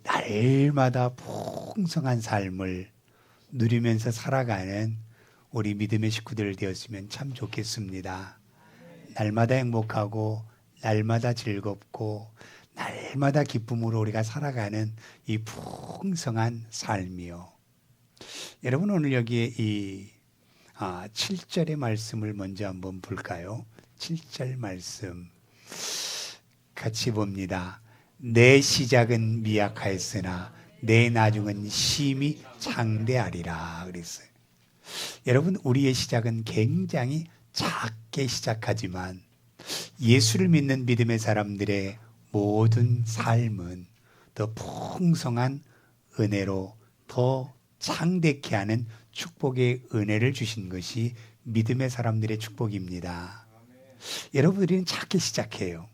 날마다 풍성한 삶을 누리면서 살아가는 우리 믿음의 식구들 되었으면 참 좋겠습니다. 날마다 행복하고 날마다 즐겁고 날마다 기쁨으로 우리가 살아가는 이 풍성한 삶이요. 여러분 오늘 여기에 이 7절의 말씀을 먼저 한번 볼까요? 7절 말씀 같이 봅니다. 내 시작은 미약하였으나 내 나중은 심히 장대하리라 그랬어요. 여러분 우리의 시작은 굉장히 작게 시작하지만 예수를 믿는 믿음의 사람들의 모든 삶은 더 풍성한 은혜로 더 창대케 하는 축복의 은혜를 주신 것이 믿음의 사람들의 축복입니다. 여러분 우리는 작게 시작해요.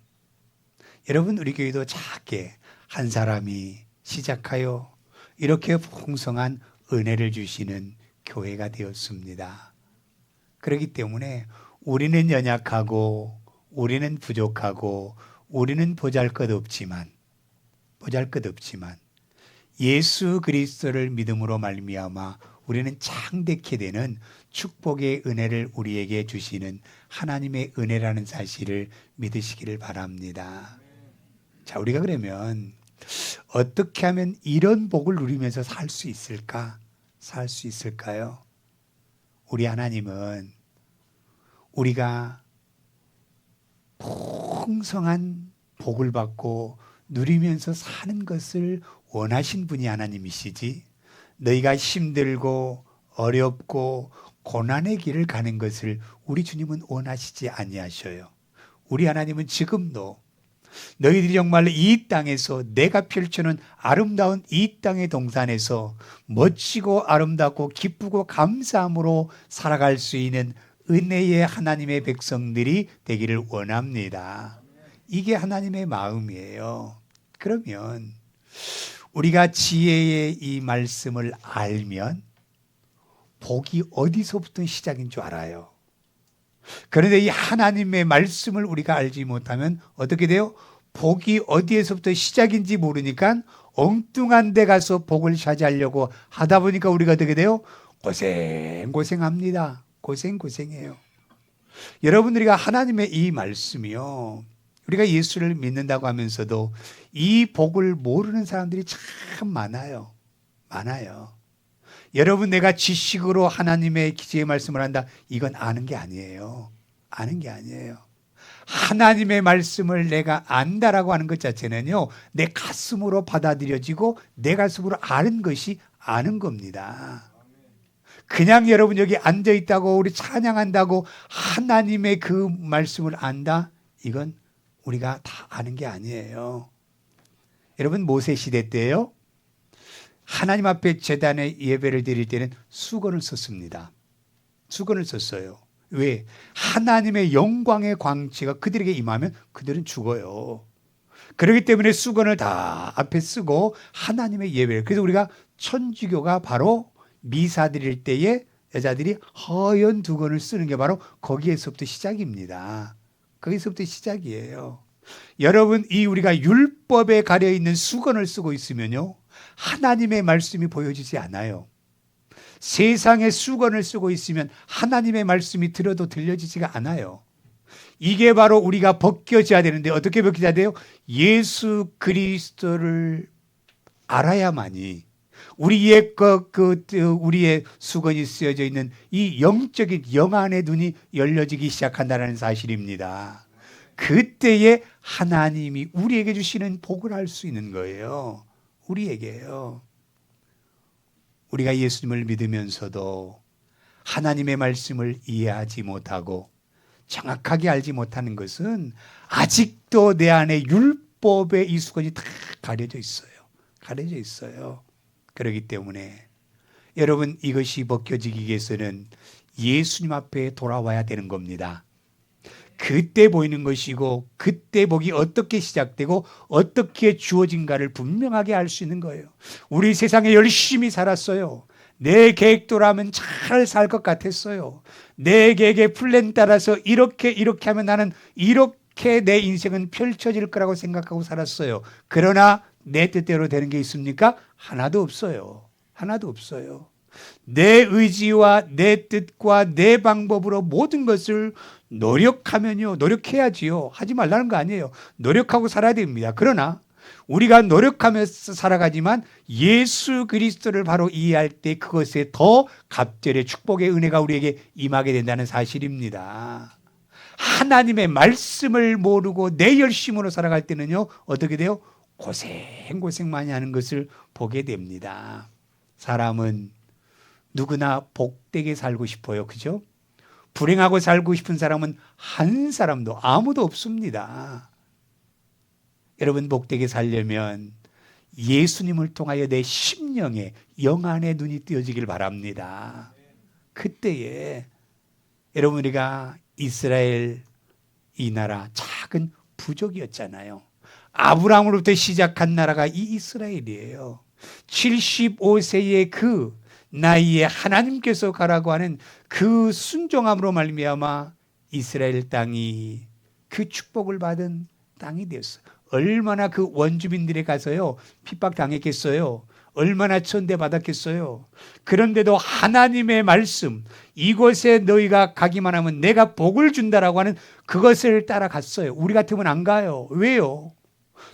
여러분 우리 교회도 작게 한 사람이 시작하여 이렇게 풍성한 은혜를 주시는 교회가 되었습니다. 그렇기 때문에 우리는 연약하고 우리는 부족하고 우리는 보잘것없지만 예수 그리스도를 믿음으로 말미암아 우리는 창대케 되는 축복의 은혜를 우리에게 주시는 하나님의 은혜라는 사실을 믿으시기를 바랍니다. 자, 우리가 그러면 어떻게 하면 이런 복을 누리면서 살 수 있을까? 살 수 있을까요? 우리 하나님은 우리가 풍성한 복을 받고 누리면서 사는 것을 원하신 분이 하나님이시지, 너희가 힘들고 어렵고 고난의 길을 가는 것을 우리 주님은 원하시지 아니하셔요. 우리 하나님은 지금도 너희들이 정말로 이 땅에서 내가 펼쳐놓은 아름다운 이 땅의 동산에서 멋지고 아름답고 기쁘고 감사함으로 살아갈 수 있는 은혜의 하나님의 백성들이 되기를 원합니다. 이게 하나님의 마음이에요. 그러면 우리가 지혜의 이 말씀을 알면 복이 어디서부터 시작인 줄 알아요. 그런데 이 하나님의 말씀을 우리가 알지 못하면 어떻게 돼요? 복이 어디에서부터 시작인지 모르니까 엉뚱한 데 가서 복을 차지하려고 하다 보니까 우리가 어떻게 돼요? 고생합니다. 고생해요. 여러분 우리가 하나님의 이 말씀이요, 우리가 예수를 믿는다고 하면서도 이 복을 모르는 사람들이 참 많아요. 여러분 내가 지식으로 하나님의 기지의 말씀을 한다, 이건 아는 게 아니에요. 하나님의 말씀을 내가 안다라고 하는 것 자체는요, 내 가슴으로 받아들여지고 내 가슴으로 아는 것이 아는 겁니다. 그냥 여러분 여기 앉아있다고 우리 찬양한다고 하나님의 그 말씀을 안다, 이건 우리가 다 아는 게 아니에요. 여러분 모세 시대 때요, 하나님 앞에 제단에 예배를 드릴 때는 수건을 썼습니다. 수건을 썼어요. 왜? 하나님의 영광의 광채가 그들에게 임하면 그들은 죽어요. 그렇기 때문에 수건을 다 앞에 쓰고 하나님의 예배를, 그래서 우리가 천주교가 바로 미사 드릴 때에 여자들이 허연 두건을 쓰는 게 바로 거기에서부터 시작입니다. 거기서부터 시작이에요. 여러분 이 우리가 율법에 가려 있는 수건을 쓰고 있으면요, 하나님의 말씀이 보여지지 않아요. 세상의 수건을 쓰고 있으면 하나님의 말씀이 들어도 들려지지가 않아요. 이게 바로 우리가 벗겨져야 되는데 어떻게 벗겨져야 돼요? 예수 그리스도를 알아야만이 우리의 우리의 수건이 쓰여져 있는 이 영적인 영안의 눈이 열려지기 시작한다는 사실입니다. 그때에 하나님이 우리에게 주시는 복을 알 수 있는 거예요. 우리에게요. 우리가 예수님을 믿으면서도 하나님의 말씀을 이해하지 못하고 정확하게 알지 못하는 것은 아직도 내 안에 율법의 이 수건이 다 가려져 있어요. 그렇기 때문에 여러분 이것이 벗겨지기 위해서는 예수님 앞에 돌아와야 되는 겁니다. 그때 보이는 것이고 그때 복이 어떻게 시작되고 어떻게 주어진가를 분명하게 알 수 있는 거예요. 우리 세상에 열심히 살았어요. 내 계획대로라면 잘 살 것 같았어요. 내 계획의 플랜 따라서 이렇게 하면 나는 이렇게 내 인생은 펼쳐질 거라고 생각하고 살았어요. 그러나 내 뜻대로 되는 게 있습니까? 하나도 없어요. 하나도 없어요. 내 의지와 내 뜻과 내 방법으로 모든 것을 노력하면요. 노력해야지요. 하지 말라는 거 아니에요. 노력하고 살아야 됩니다. 그러나 우리가 노력하면서 살아가지만 예수 그리스도를 바로 이해할 때 그것에 더 갑절의 축복의 은혜가 우리에게 임하게 된다는 사실입니다. 하나님의 말씀을 모르고 내 열심으로 살아갈 때는요. 어떻게 돼요? 고생 많이 하는 것을 보게 됩니다. 사람은 누구나 복되게 살고 싶어요. 그죠? 불행하고 살고 싶은 사람은 한 사람도 아무도 없습니다. 여러분 복되게 살려면 예수님을 통하여 내 심령에 영안의 눈이 뜨여지길 바랍니다. 그때에 여러분 우리가 이스라엘 이 나라 작은 부족이었잖아요. 아브라함으로부터 시작한 나라가 이 이스라엘이에요. 75세의 그 나이에 하나님께서 가라고 하는 그 순종함으로 말미암아 이스라엘 땅이 그 축복을 받은 땅이 되었어요. 얼마나 그 원주민들에 가서요 핍박당했겠어요. 얼마나 천대받았겠어요. 그런데도 하나님의 말씀, 이곳에 너희가 가기만 하면 내가 복을 준다라고 하는 그것을 따라갔어요. 우리 같으면 안 가요. 왜요?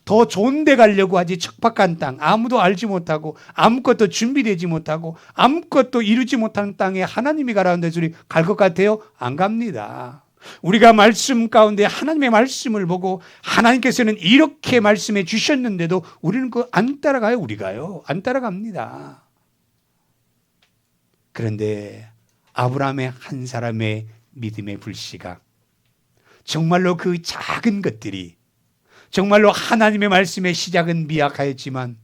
더 좋은 데 가려고 하지. 척박한 땅, 아무도 알지 못하고 아무것도 준비되지 못하고 아무것도 이루지 못한 땅에 하나님이 가라는 데서 우리 갈 것 같아요? 안 갑니다. 우리가 말씀 가운데 하나님의 말씀을 보고 하나님께서는 이렇게 말씀해 주셨는데도 우리는 그 안 따라가요. 우리가요 안 따라갑니다. 그런데 아브라함의 한 사람의 믿음의 불씨가 정말로 그 작은 것들이 정말로 하나님의 말씀의 시작은 미약하였지만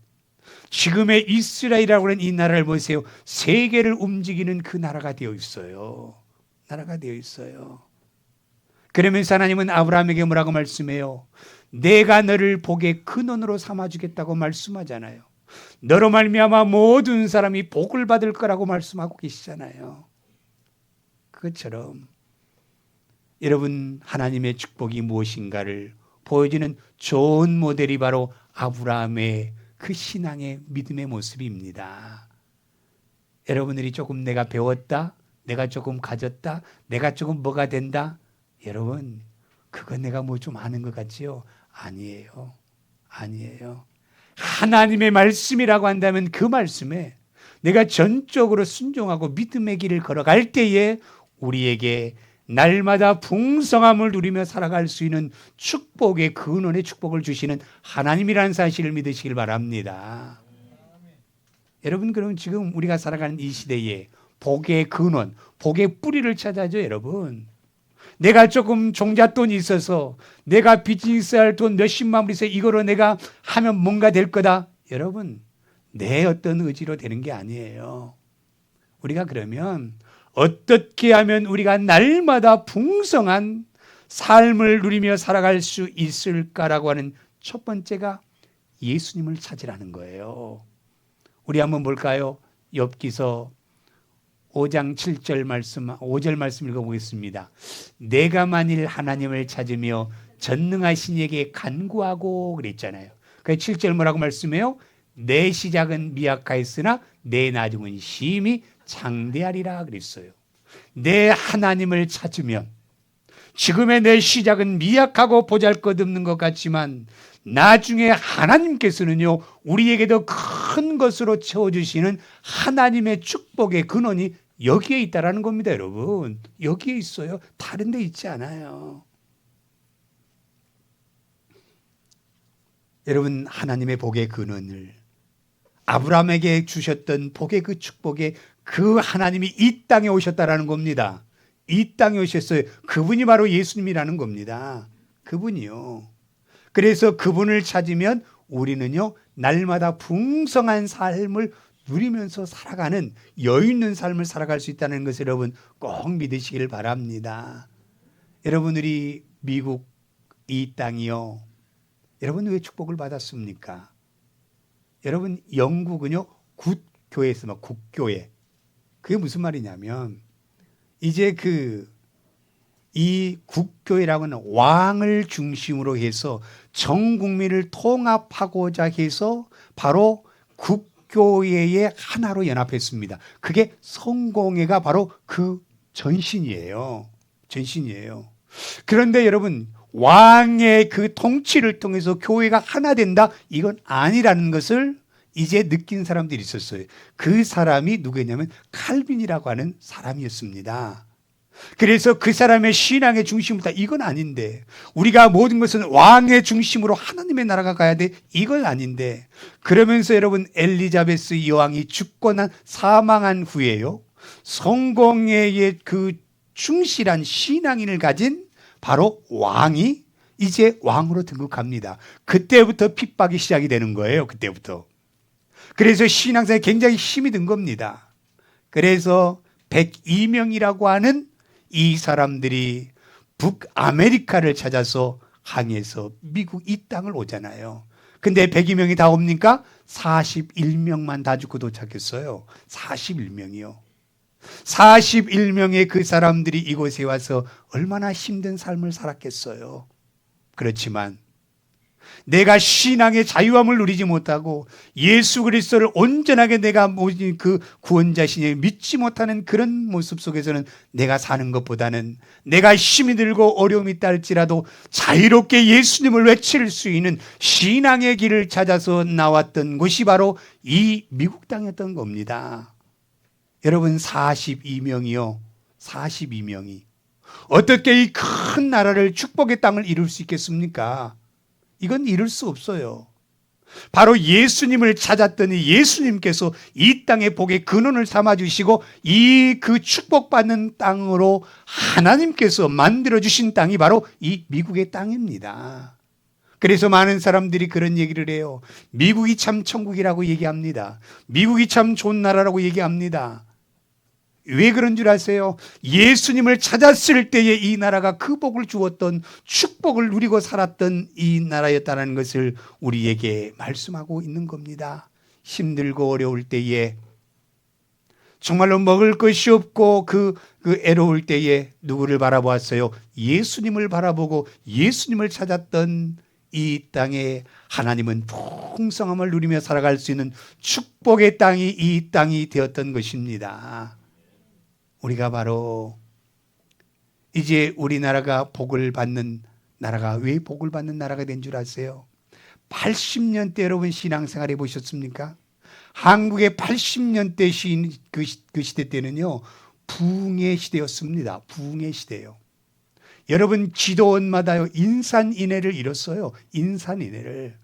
지금의 이스라엘이라고 하는 이 나라를 보세요. 세계를 움직이는 그 나라가 되어 있어요. 나라가 되어 있어요. 그러면서 하나님은 아브라함에게 뭐라고 말씀해요? 내가 너를 복의 근원으로 삼아주겠다고 말씀하잖아요. 너로 말미암아 모든 사람이 복을 받을 거라고 말씀하고 계시잖아요. 그것처럼 여러분 하나님의 축복이 무엇인가를 보여주는 좋은 모델이 바로 아브라함의 그 신앙의 믿음의 모습입니다. 여러분들이 조금 내가 배웠다, 내가 조금 가졌다, 내가 조금 뭐가 된다, 여러분 그건 내가 뭐 좀 아는 것 같지요? 아니에요. 아니에요. 하나님의 말씀이라고 한다면 그 말씀에 내가 전적으로 순종하고 믿음의 길을 걸어갈 때에 우리에게 날마다 풍성함을 누리며 살아갈 수 있는 축복의 근원의 축복을 주시는 하나님이라는 사실을 믿으시길 바랍니다. 여러분 그럼 지금 우리가 살아가는 이 시대에 복의 근원, 복의 뿌리를 찾아죠. 여러분 내가 조금 종잣돈이 있어서 내가 비즈니스 할 돈 몇십만 불 있어 이거로 내가 하면 뭔가 될 거다. 여러분 내 어떤 의지로 되는 게 아니에요. 우리가 그러면 어떻게 하면 우리가 날마다 풍성한 삶을 누리며 살아갈 수 있을까라고 하는 첫 번째가 예수님을 찾으라는 거예요. 우리 한번 볼까요? 욥기서 5장 7절 말씀, 5절 말씀 읽어보겠습니다. 내가 만일 하나님을 찾으며 전능하신 이에게 간구하고 그랬잖아요. 그 7절 뭐라고 말씀해요? 내 시작은 미약하였으나 내 나중은 심히 장대하리라 그랬어요. 내 하나님을 찾으면 지금의 내 시작은 미약하고 보잘것없는 것 같지만 나중에 하나님께서는요 우리에게도 큰 것으로 채워주시는 하나님의 축복의 근원이 여기에 있다라는 겁니다. 여러분 여기에 있어요. 다른 데 있지 않아요. 여러분 하나님의 복의 근원을 아브라함에게 주셨던 복의 그 축복에 그 하나님이 이 땅에 오셨다라는 겁니다. 이 땅에 오셨어요. 그분이 바로 예수님이라는 겁니다. 그분이요. 그래서 그분을 찾으면 우리는요 날마다 풍성한 삶을 누리면서 살아가는 여유 있는 삶을 살아갈 수 있다는 것을 여러분 꼭 믿으시길 바랍니다. 여러분들이 미국 이 땅이요. 여러분 왜 축복을 받았습니까? 여러분 영국은요 굿교회에서 국교회. 그게 무슨 말이냐면 이제 그 이 국교회라고는 왕을 중심으로 해서 전 국민을 통합하고자 해서 바로 국교회의 하나로 연합했습니다. 그게 성공회가 바로 그 전신이에요. 전신이에요. 그런데 여러분, 왕의 그 통치를 통해서 교회가 하나 된다? 이건 아니라는 것을 이제 느낀 사람들이 있었어요. 그 사람이 누구였냐면 칼빈이라고 하는 사람이었습니다. 그래서 그 사람의 신앙의 중심부터 이건 아닌데, 우리가 모든 것은 왕의 중심으로 하나님의 나라가 가야 돼, 이건 아닌데, 그러면서 여러분, 엘리자베스 여왕이 죽고 사망한 후에요, 성공회의 그 충실한 신앙인을 가진 바로 왕이 이제 왕으로 등극합니다. 그때부터 핍박이 시작이 되는 거예요. 그때부터. 그래서 신앙생활에 굉장히 힘이 든 겁니다. 그래서 102명이라고 하는 이 사람들이 북아메리카를 찾아서 항해해서 미국 이 땅을 오잖아요. 근데 102명이 다 옵니까? 41명만 다 죽고 도착했어요. 41명이요. 41명의 그 사람들이 이곳에 와서 얼마나 힘든 삶을 살았겠어요. 그렇지만 내가 신앙의 자유함을 누리지 못하고 예수 그리스도를 온전하게 내가 모진 그 구원자신이 믿지 못하는 그런 모습 속에서는 내가 사는 것보다는 내가 힘이 들고 어려움이 있다 할지라도 자유롭게 예수님을 외칠 수 있는 신앙의 길을 찾아서 나왔던 곳이 바로 이 미국 땅이었던 겁니다. 여러분, 42명이요. 42명이 어떻게 이 큰 나라를 축복의 땅을 이룰 수 있겠습니까? 이건 이룰 수 없어요. 바로 예수님을 찾았더니 예수님께서 이 땅의 복의 근원을 삼아주시고 이 그 축복받는 땅으로 하나님께서 만들어주신 땅이 바로 이 미국의 땅입니다. 그래서 많은 사람들이 그런 얘기를 해요. 미국이 참 천국이라고 얘기합니다. 미국이 참 좋은 나라라고 얘기합니다. 왜 그런 줄 아세요? 예수님을 찾았을 때에 이 나라가 그 복을 주었던 축복을 누리고 살았던 이 나라였다는 것을 우리에게 말씀하고 있는 겁니다. 힘들고 어려울 때에 정말로 먹을 것이 없고 그 애로울 때에 누구를 바라보았어요? 예수님을 바라보고 예수님을 찾았던 이 땅에 하나님은 풍성함을 누리며 살아갈 수 있는 축복의 땅이 이 땅이 되었던 것입니다. 우리가 바로 이제 우리나라가 복을 받는 나라가 왜 복을 받는 나라가 된 줄 아세요? 80년대 여러분 신앙생활 해보셨습니까? 한국의 80년대 그 시대 때는요, 부흥의 시대였습니다. 부흥의 시대요. 여러분, 지도원마다요 인산인해를 이뤘어요. 인산인해를.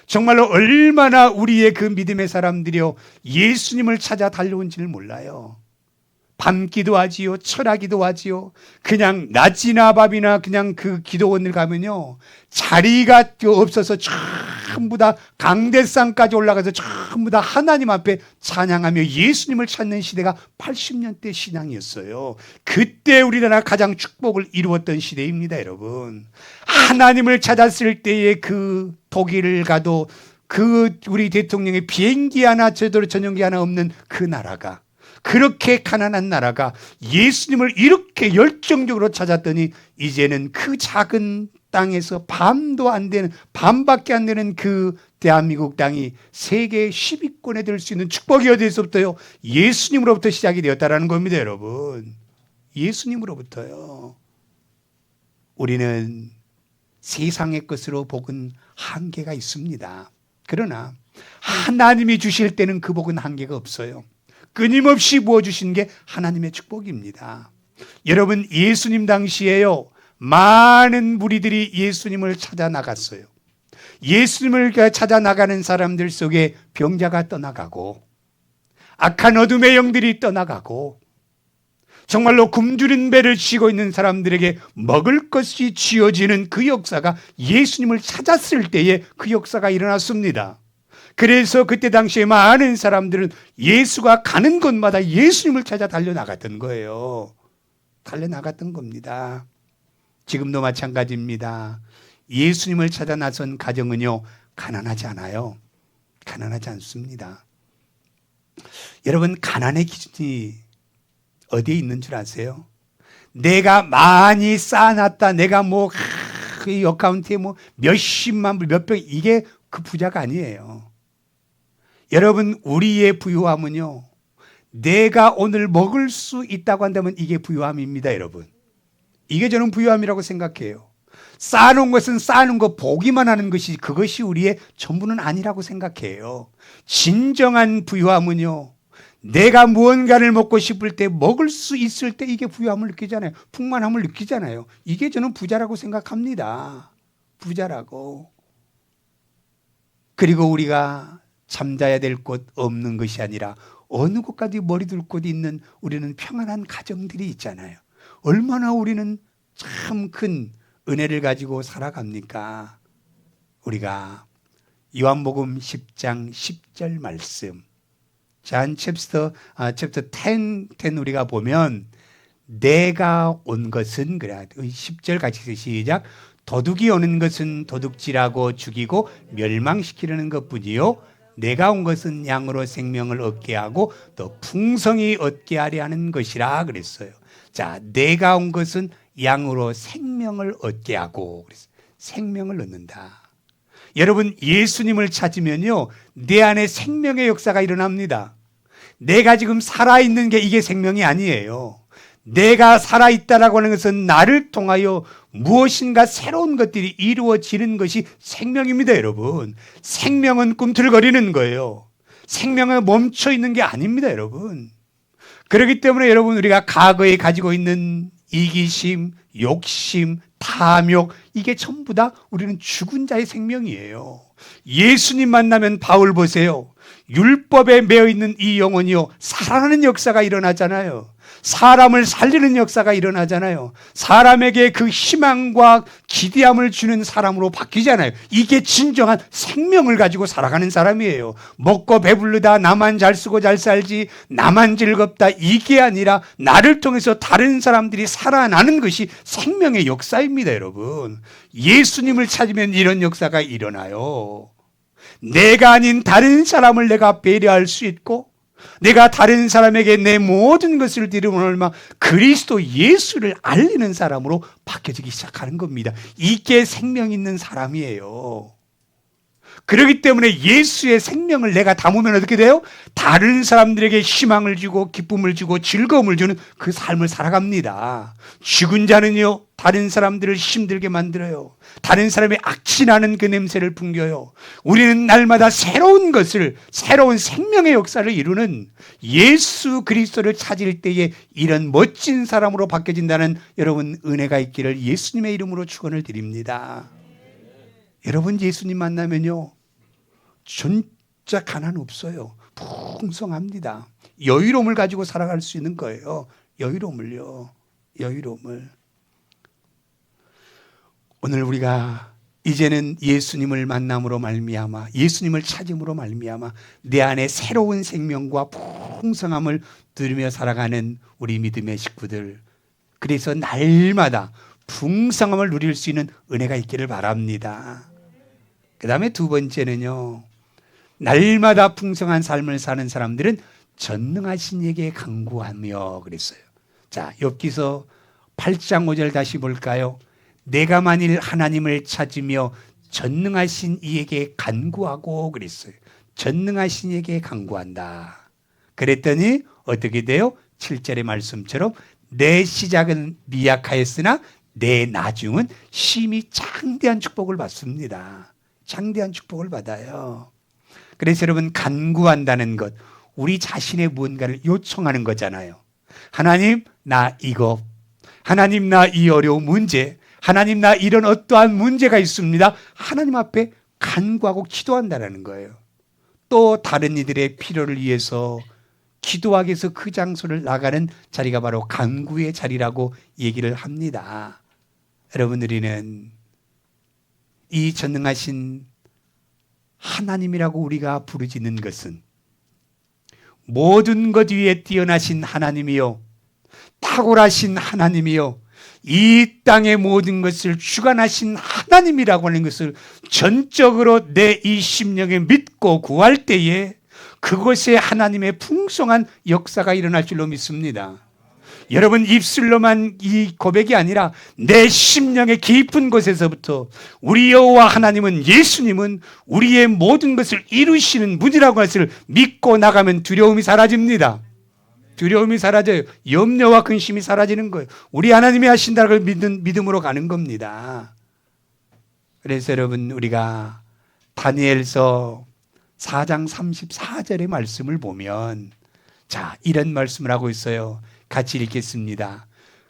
정말로 얼마나 우리의 그 믿음의 사람들이요 예수님을 찾아 달려온지를 몰라요. 밤기도 하지요, 철하기도 하지요. 그냥 낮이나 밤이나 그냥 그 기도원을 가면요 자리가 없어서 전부 다 강대상까지 올라가서 전부 다 하나님 앞에 찬양하며 예수님을 찾는 시대가 80년대 신앙이었어요. 그때 우리나라 가장 축복을 이루었던 시대입니다. 여러분, 하나님을 찾았을 때의 그 독일을 가도 그 우리 대통령의 비행기 하나 제대로 전용기 하나 없는 그 나라가, 그렇게 가난한 나라가 예수님을 이렇게 열정적으로 찾았더니 이제는 그 작은 땅에서 밤도 안 되는, 밤밖에 안 되는 그 대한민국 땅이 세계 10위권에 들 수 있는 축복이 어디서부터요? 예수님으로부터 시작이 되었다는 겁니다. 여러분, 예수님으로부터요. 우리는 세상의 것으로 복은 한계가 있습니다. 그러나 하나님이 주실 때는 그 복은 한계가 없어요. 끊임없이 부어주신 게 하나님의 축복입니다. 여러분, 예수님 당시에요 많은 무리들이 예수님을 찾아 나갔어요. 예수님을 찾아 나가는 사람들 속에 병자가 떠나가고 악한 어둠의 영들이 떠나가고 정말로 굶주린 배를 쥐고 있는 사람들에게 먹을 것이 쥐어지는 그 역사가 예수님을 찾았을 때에 그 역사가 일어났습니다. 그래서 그때 당시에 많은 사람들은 예수가 가는 곳마다 예수님을 찾아 달려나갔던 거예요. 달려나갔던 겁니다. 지금도 마찬가지입니다. 예수님을 찾아 나선 가정은요 가난하지 않아요. 가난하지 않습니다. 여러분, 가난의 기준이 어디에 있는 줄 아세요? 내가 많이 쌓아놨다. 내가 이 어카운트에 몇십만 불, 몇백, 이게 그 부자가 아니에요. 여러분, 우리의 부유함은요, 내가 오늘 먹을 수 있다고 한다면 이게 부유함입니다, 여러분. 이게 저는 부유함이라고 생각해요. 쌓아놓은 것은 쌓아놓은 거 보기만 하는 것이, 그것이 우리의 전부는 아니라고 생각해요. 진정한 부유함은요, 내가 무언가를 먹고 싶을 때, 먹을 수 있을 때 이게 부유함을 느끼잖아요. 풍만함을 느끼잖아요. 이게 저는 부자라고 생각합니다. 부자라고. 그리고 우리가 잠자야 될 곳 없는 것이 아니라 어느 곳까지 머리 둘 곳이 있는 우리는 평안한 가정들이 있잖아요. 얼마나 우리는 참 큰 은혜를 가지고 살아갑니까? 우리가 요한복음 10장 10절 말씀, 잔 챕터 10 우리가 보면 내가 온 것은, 그래 10절 같이 시작. 도둑이 오는 것은 도둑질하고 죽이고 멸망시키려는 것뿐이요, 내가 온 것은 양으로 생명을 얻게 하고 또 풍성히 얻게 하려 하는 것이라 그랬어요. 자, 내가 온 것은 양으로 생명을 얻게 하고, 그랬어요. 생명을 얻는다. 여러분, 예수님을 찾으면요, 내 안에 생명의 역사가 일어납니다. 내가 지금 살아있는 게 이게 생명이 아니에요. 내가 살아있다라고 하는 것은 나를 통하여 무엇인가 새로운 것들이 이루어지는 것이 생명입니다, 여러분. 생명은 꿈틀거리는 거예요. 생명은 멈춰 있는 게 아닙니다, 여러분. 그렇기 때문에 여러분, 우리가 과거에 가지고 있는 이기심, 욕심, 탐욕, 이게 전부 다 우리는 죽은 자의 생명이에요. 예수님 만나면 바울 보세요. 율법에 매여 있는 이 영혼이요, 살아나는 역사가 일어나잖아요. 사람을 살리는 역사가 일어나잖아요. 사람에게 그 희망과 기대함을 주는 사람으로 바뀌잖아요. 이게 진정한 생명을 가지고 살아가는 사람이에요. 먹고 배부르다, 나만 잘 쓰고 잘 살지, 나만 즐겁다, 이게 아니라 나를 통해서 다른 사람들이 살아나는 것이 생명의 역사입니다, 여러분. 예수님을 찾으면 이런 역사가 일어나요. 내가 아닌 다른 사람을 내가 배려할 수 있고, 내가 다른 사람에게 내 모든 것을 드리면 얼마 그리스도 예수를 알리는 사람으로 바뀌어지기 시작하는 겁니다. 이게 생명 있는 사람이에요. 그렇기 때문에 예수의 생명을 내가 담으면 어떻게 돼요? 다른 사람들에게 희망을 주고 기쁨을 주고 즐거움을 주는 그 삶을 살아갑니다. 죽은 자는요, 다른 사람들을 힘들게 만들어요. 다른 사람의 악취나는 그 냄새를 풍겨요. 우리는 날마다 새로운 것을, 새로운 생명의 역사를 이루는 예수 그리스도를 찾을 때에 이런 멋진 사람으로 바뀌어진다는 여러분 은혜가 있기를 예수님의 이름으로 축원을 드립니다. 여러분, 예수님 만나면요, 진짜 가난 없어요. 풍성합니다. 여유로움을 가지고 살아갈 수 있는 거예요. 여유로움을요. 여유로움을. 오늘 우리가 이제는 예수님을 만남으로 말미암아, 예수님을 찾음으로 말미암아 내 안에 새로운 생명과 풍성함을 누리며 살아가는 우리 믿음의 식구들, 그래서 날마다 풍성함을 누릴 수 있는 은혜가 있기를 바랍니다. 그 다음에 두 번째는요, 날마다 풍성한 삶을 사는 사람들은 전능하신 이에게 간구하며 그랬어요. 자, 욥기서 8장 5절 다시 볼까요? 내가 만일 하나님을 찾으며 전능하신 이에게 간구하고 그랬어요. 전능하신 이에게 간구한다. 그랬더니 어떻게 돼요? 7절의 말씀처럼 내 시작은 미약하였으나 내 나중은 심히 장대한 축복을 받습니다. 장대한 축복을 받아요. 그래서 여러분, 간구한다는 것, 우리 자신의 무언가를 요청하는 거잖아요. 하나님, 나 이거, 하나님, 나 이 어려운 문제, 하나님, 나 이런 어떠한 문제가 있습니다. 하나님 앞에 간구하고 기도한다는 거예요. 또 다른 이들의 필요를 위해서 기도하기 위해서 그 장소를 나가는 자리가 바로 간구의 자리라고 얘기를 합니다. 여러분, 우리는 이 전능하신 하나님이라고 우리가 부르짖는 것은 모든 것 위에 뛰어나신 하나님이요, 탁월하신 하나님이요, 이 땅의 모든 것을 주관하신 하나님이라고 하는 것을 전적으로 내 이 심령에 믿고 구할 때에 그곳에 하나님의 풍성한 역사가 일어날 줄로 믿습니다. 여러분 입술로만 이 고백이 아니라 내 심령의 깊은 곳에서부터 우리 여호와 하나님은, 예수님은 우리의 모든 것을 이루시는 분이라고 할 것을 믿고 나가면 두려움이 사라집니다. 두려움이 사라져요. 염려와 근심이 사라지는 거예요. 우리 하나님이 하신다는 걸 믿음으로 가는 겁니다. 그래서 여러분, 우리가 다니엘서 4장 34절의 말씀을 보면, 자, 이런 말씀을 하고 있어요. 같이 읽겠습니다.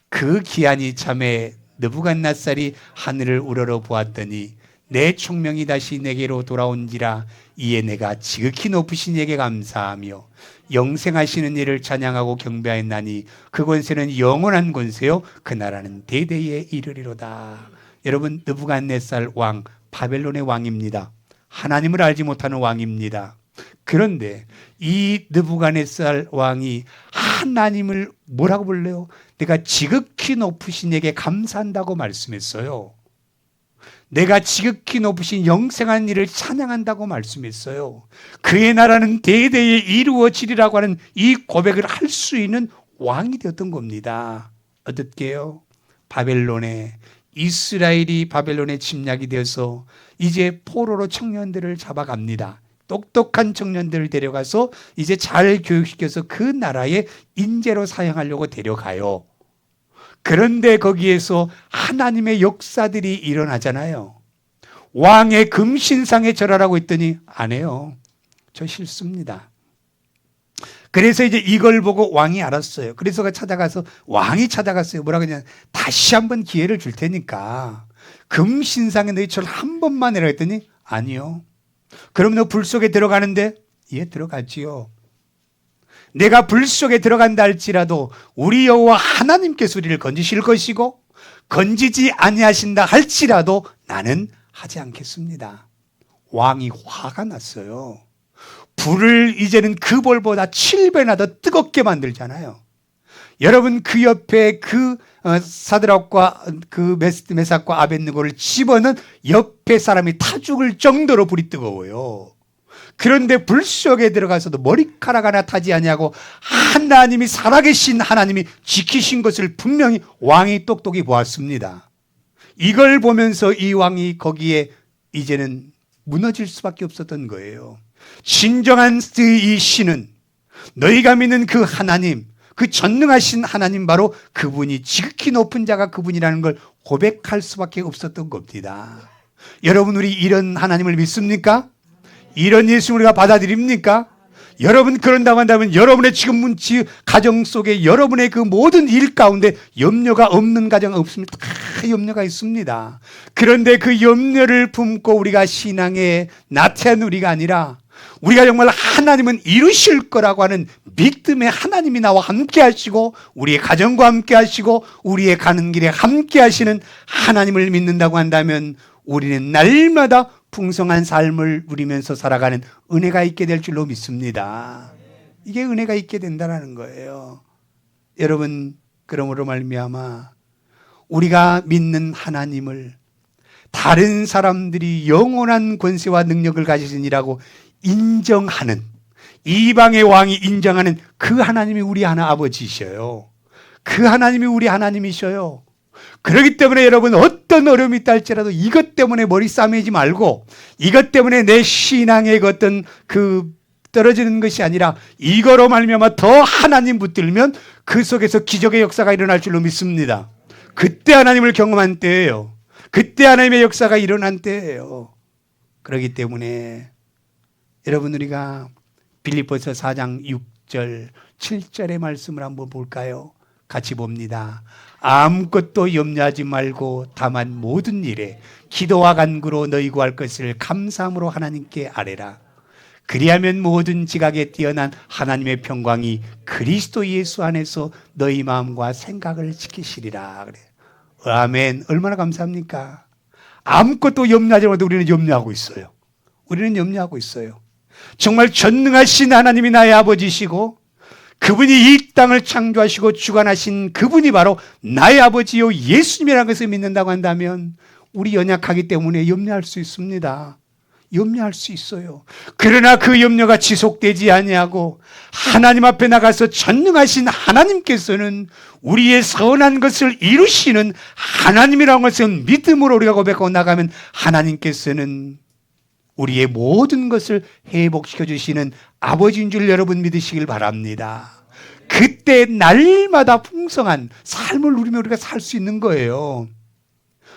그 기한이 참에 느부갓네살이 하늘을 우러러 보았더니 내 총명이 다시 내게로 돌아온지라. 이에 내가 지극히 높으신 이에게 감사하며 영생하시는 이를 찬양하고 경배하였나니 그 권세는 영원한 권세요 그 나라는 대대에 이르리로다. 여러분, 느부갓네살 왕, 바벨론의 왕입니다. 하나님을 알지 못하는 왕입니다. 그런데 이 느부갓네살 왕이 하나님을 뭐라고 불러요? 내가 지극히 높으신 이에게 감사한다고 말씀했어요. 내가 지극히 높으신 영생한 일을 찬양한다고 말씀했어요. 그의 나라는 대대에 이루어지리라고 하는 이 고백을 할 수 있는 왕이 되었던 겁니다. 어떻게요? 바벨론에, 이스라엘이 바벨론에 침략이 되어서 이제 포로로 청년들을 잡아갑니다. 똑똑한 청년들을 데려가서 이제 잘 교육시켜서 그 나라의 인재로 사용하려고 데려가요. 그런데 거기에서 하나님의 역사들이 일어나잖아요. 왕의 금신상에 절하라고 했더니 안 해요. 저 싫습니다. 그래서 이제 이걸 보고 왕이 알았어요. 그래서 왕이 찾아갔어요. 뭐라고 하냐, 다시 한번 기회를 줄 테니까 금신상에 너희 절 한 번만 해라 했더니 아니요. 그럼 너 불 속에 들어가는데? 예, 들어가지요. 내가 불 속에 들어간다 할지라도 우리 여호와 하나님께서 우리를 건지실 것이고 건지지 아니하신다 할지라도 나는 하지 않겠습니다. 왕이 화가 났어요. 불을 이제는 그 볼보다 7배나 더 뜨겁게 만들잖아요. 여러분, 그 옆에 그 사드락과 그 메삭과 아벳느고를 집어넣은 옆에 사람이 타 죽을 정도로 불이 뜨거워요. 그런데 불 속에 들어가서도 머리카락 하나 타지 아니하고 하나님이, 살아계신 하나님이 지키신 것을 분명히 왕이 똑똑히 보았습니다. 이걸 보면서 이 왕이 거기에 이제는 무너질 수밖에 없었던 거예요. 진정한 이 신은, 너희가 믿는 그 하나님, 그 전능하신 하나님, 바로 그분이, 지극히 높은 자가 그분이라는 걸 고백할 수밖에 없었던 겁니다. 여러분, 우리 이런 하나님을 믿습니까? 이런 예수를 우리가 받아들입니까? 여러분, 그런다고 한다면 여러분의 지금 가정 속에 여러분의 그 모든 일 가운데 염려가 없는 가정 없습니다. 다 염려가 있습니다. 그런데 그 염려를 품고 우리가 신앙에 나태한 우리가 아니라, 우리가 정말 하나님은 이루실 거라고 하는 믿음의 하나님이 나와 함께 하시고 우리의 가정과 함께 하시고 우리의 가는 길에 함께 하시는 하나님을 믿는다고 한다면 우리는 날마다 풍성한 삶을 누리면서 살아가는 은혜가 있게 될 줄로 믿습니다. 이게 은혜가 있게 된다는 거예요. 여러분, 그러므로 말미암아 우리가 믿는 하나님을 다른 사람들이 영원한 권세와 능력을 가지시니라고 인정하는, 이방의 왕이 인정하는 그 하나님이 우리 하나 아버지셔요. 그 하나님이 우리 하나님이셔요. 그렇기 때문에 여러분, 어떤 어려움이 있다 할지라도 이것 때문에 머리 싸매지 말고, 이것 때문에 내 신앙의 어떤 떨어지는 것이 아니라 이거로 말미암아 더 하나님 붙들면 그 속에서 기적의 역사가 일어날 줄로 믿습니다. 그때 하나님을 경험한 때예요. 그때 하나님의 역사가 일어난 때예요. 그렇기 때문에 여러분, 우리가 빌립보서 4장 6절 7절의 말씀을 한번 볼까요? 같이 봅니다. 아무것도 염려하지 말고 다만 모든 일에 기도와 간구로 너희 구할 것을 감사함으로 하나님께 아뢰라. 그리하면 모든 지각에 뛰어난 하나님의 평강이 그리스도 예수 안에서 너희 마음과 생각을 지키시리라. 그래. 아멘. 얼마나 감사합니까? 아무것도 염려하지 말고 우리는 염려하고 있어요. 우리는 염려하고 있어요. 정말 전능하신 하나님이 나의 아버지시고 그분이 이 땅을 창조하시고 주관하신 그분이 바로 나의 아버지요 예수님이라는 것을 믿는다고 한다면 우리 연약하기 때문에 염려할 수 있습니다. 염려할 수 있어요. 그러나 그 염려가 지속되지 아니하고 하나님 앞에 나가서 전능하신 하나님께서는 우리의 선한 것을 이루시는 하나님이라는 것은 믿음으로 우리가 고백하고 나가면 하나님께서는 우리의 모든 것을 회복시켜 주시는 아버지인 줄 여러분 믿으시길 바랍니다. 그때 날마다 풍성한 삶을 누리며 우리가 살 수 있는 거예요.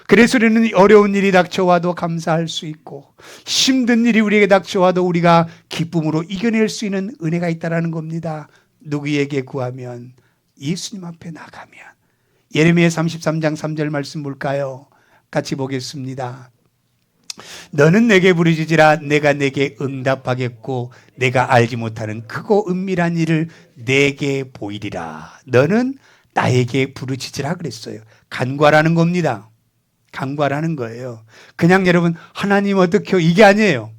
그래서 우리는 어려운 일이 닥쳐와도 감사할 수 있고 힘든 일이 우리에게 닥쳐와도 우리가 기쁨으로 이겨낼 수 있는 은혜가 있다는 겁니다. 누구에게 구하면? 예수님 앞에 나가면. 예레미야 33장 3절 말씀 볼까요? 같이 보겠습니다. 너는 내게 부르짖으라 내가 내게 응답하겠고 내가 알지 못하는 크고 은밀한 일을 내게 보이리라. 너는 나에게 부르짖으라 그랬어요. 간구하라는 겁니다. 간구하라는 거예요. 그냥 여러분 하나님 어떻게요? 이게 아니에요.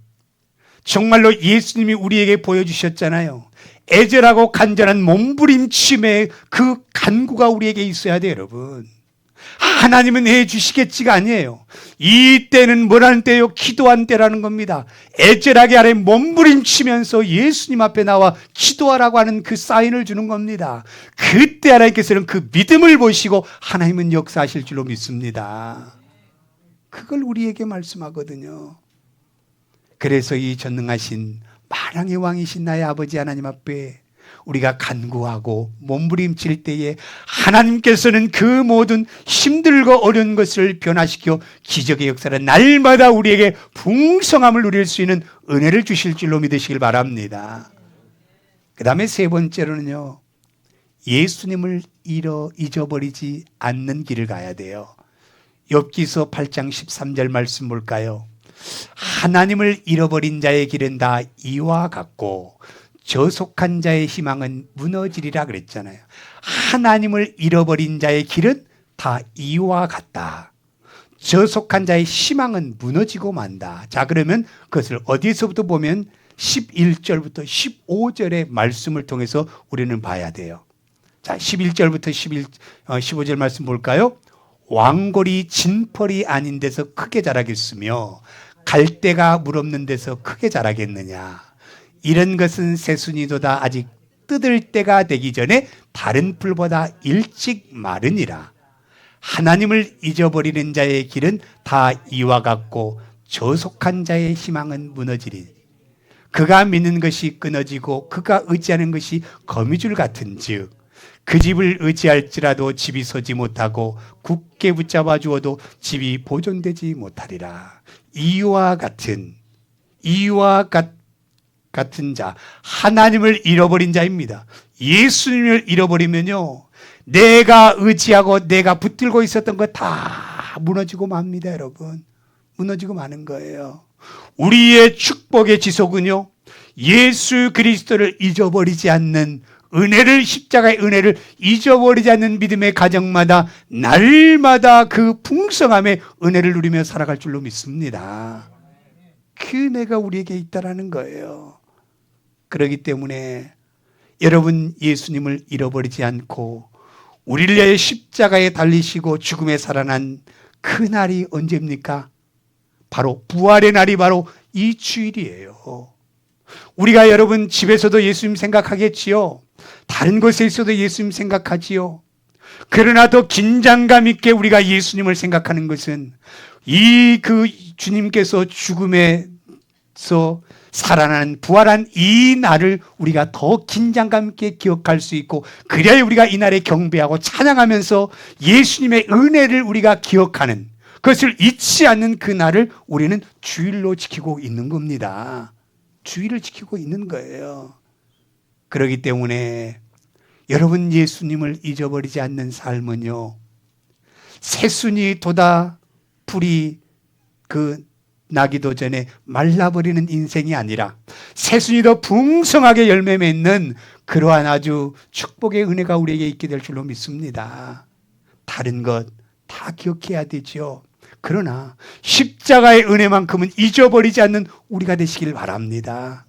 정말로 예수님이 우리에게 보여주셨잖아요. 애절하고 간절한 몸부림침의 그 간구가 우리에게 있어야 돼요, 여러분. 하나님은 해주시겠지가 아니에요. 이 때는 뭐라는 때요? 기도한 때라는 겁니다. 애절하게 아래 몸부림치면서 예수님 앞에 나와 기도하라고 하는 그 사인을 주는 겁니다. 그때 하나님께서는 그 믿음을 보시고 하나님은 역사하실 줄로 믿습니다. 그걸 우리에게 말씀하거든요. 그래서 이 전능하신 만왕의 왕이신 나의 아버지 하나님 앞에 우리가 간구하고 몸부림칠 때에 하나님께서는 그 모든 힘들고 어려운 것을 변화시켜 기적의 역사를 날마다 우리에게 풍성함을 누릴 수 있는 은혜를 주실 줄로 믿으시길 바랍니다. 그 다음에 세 번째로는요, 예수님을 잊어버리지 않는 길을 가야 돼요. 욥기서 8장 13절 말씀 볼까요? 하나님을 잃어버린 자의 길은 다 이와 같고 저속한 자의 희망은 무너지리라 그랬잖아요. 하나님을 잃어버린 자의 길은 다 이와 같다. 저속한 자의 희망은 무너지고 만다. 자, 그러면 그것을 어디서부터 보면 11절부터 15절의 말씀을 통해서 우리는 봐야 돼요. 자, 11절부터 15절 말씀 볼까요? 왕골이 진펄이 아닌 데서 크게 자라겠으며 갈대가 물 없는 데서 크게 자라겠느냐. 이런 것은 새순이도다 아직 뜯을 때가 되기 전에 다른 풀보다 일찍 마르니라. 하나님을 잊어버리는 자의 길은 다 이와 같고 저속한 자의 희망은 무너지리. 그가 믿는 것이 끊어지고 그가 의지하는 것이 거미줄 같은즉 그 집을 의지할지라도 집이 서지 못하고 굳게 붙잡아 주어도 집이 보존되지 못하리라. 이와 같은 자, 하나님을 잃어버린 자입니다. 예수님을 잃어버리면요, 내가 의지하고 내가 붙들고 있었던 거 다 무너지고 맙니다, 여러분. 무너지고 마는 거예요. 우리의 축복의 지속은요, 예수 그리스도를 잊어버리지 않는 은혜를, 십자가의 은혜를 잊어버리지 않는 믿음의 가정마다 날마다 그 풍성함의 은혜를 누리며 살아갈 줄로 믿습니다. 그 은혜가 우리에게 있다라는 거예요. 그렇기 때문에 여러분 예수님을 잃어버리지 않고 우리를 위하여 십자가에 달리시고 죽음에 살아난 그 날이 언제입니까? 바로 부활의 날이 바로 이 주일이에요. 우리가 여러분 집에서도 예수님 생각하겠지요. 다른 곳에 있어도 예수님 생각하지요. 그러나 더 긴장감 있게 우리가 예수님을 생각하는 것은 그 주님께서 죽음에서 살아난 부활한 이 날을 우리가 더 긴장감 있게 기억할 수 있고, 그래야 우리가 이 날에 경배하고 찬양하면서 예수님의 은혜를 우리가 기억하는, 그것을 잊지 않는 그 날을 우리는 주일로 지키고 있는 겁니다. 주일을 지키고 있는 거예요. 그렇기 때문에 여러분 예수님을 잊어버리지 않는 삶은요, 새순이 돋아 풀이 나기도 전에 말라버리는 인생이 아니라 새순이 더 풍성하게 열매 맺는 그러한 아주 축복의 은혜가 우리에게 있게 될 줄로 믿습니다. 다른 것 다 기억해야 되죠. 그러나 십자가의 은혜만큼은 잊어버리지 않는 우리가 되시길 바랍니다.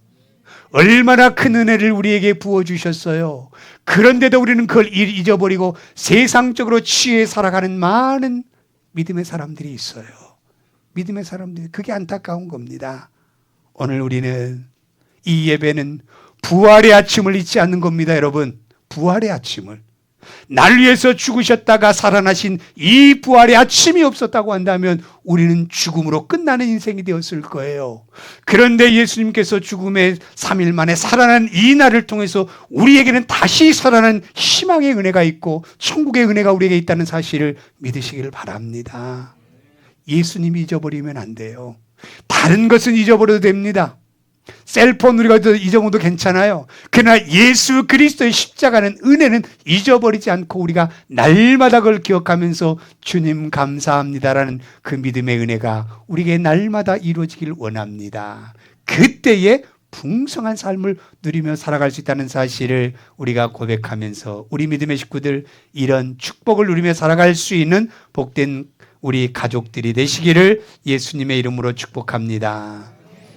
얼마나 큰 은혜를 우리에게 부어주셨어요. 그런데도 우리는 그걸 잊어버리고 세상적으로 취해 살아가는 많은 믿음의 사람들이 있어요. 믿음의 사람들이, 그게 안타까운 겁니다. 오늘 우리는 이 예배는 부활의 아침을 잊지 않는 겁니다, 여러분. 부활의 아침을. 날 위해서 죽으셨다가 살아나신 이 부활의 아침이 없었다고 한다면 우리는 죽음으로 끝나는 인생이 되었을 거예요. 그런데 예수님께서 죽음의 3일 만에 살아난 이 날을 통해서 우리에게는 다시 살아난 희망의 은혜가 있고 천국의 은혜가 우리에게 있다는 사실을 믿으시기를 바랍니다. 예수님이 잊어버리면 안 돼요. 다른 것은 잊어버려도 됩니다. 셀폰 우리가 잊어먹어도 괜찮아요. 그러나 예수 그리스도의 십자가는, 은혜는 잊어버리지 않고 우리가 날마다 그걸 기억하면서 주님 감사합니다라는 그 믿음의 은혜가 우리에게 날마다 이루어지길 원합니다. 그때에 풍성한 삶을 누리며 살아갈 수 있다는 사실을 우리가 고백하면서 우리 믿음의 식구들 이런 축복을 누리며 살아갈 수 있는 복된 우리 가족들이 되시기를 예수님의 이름으로 축복합니다.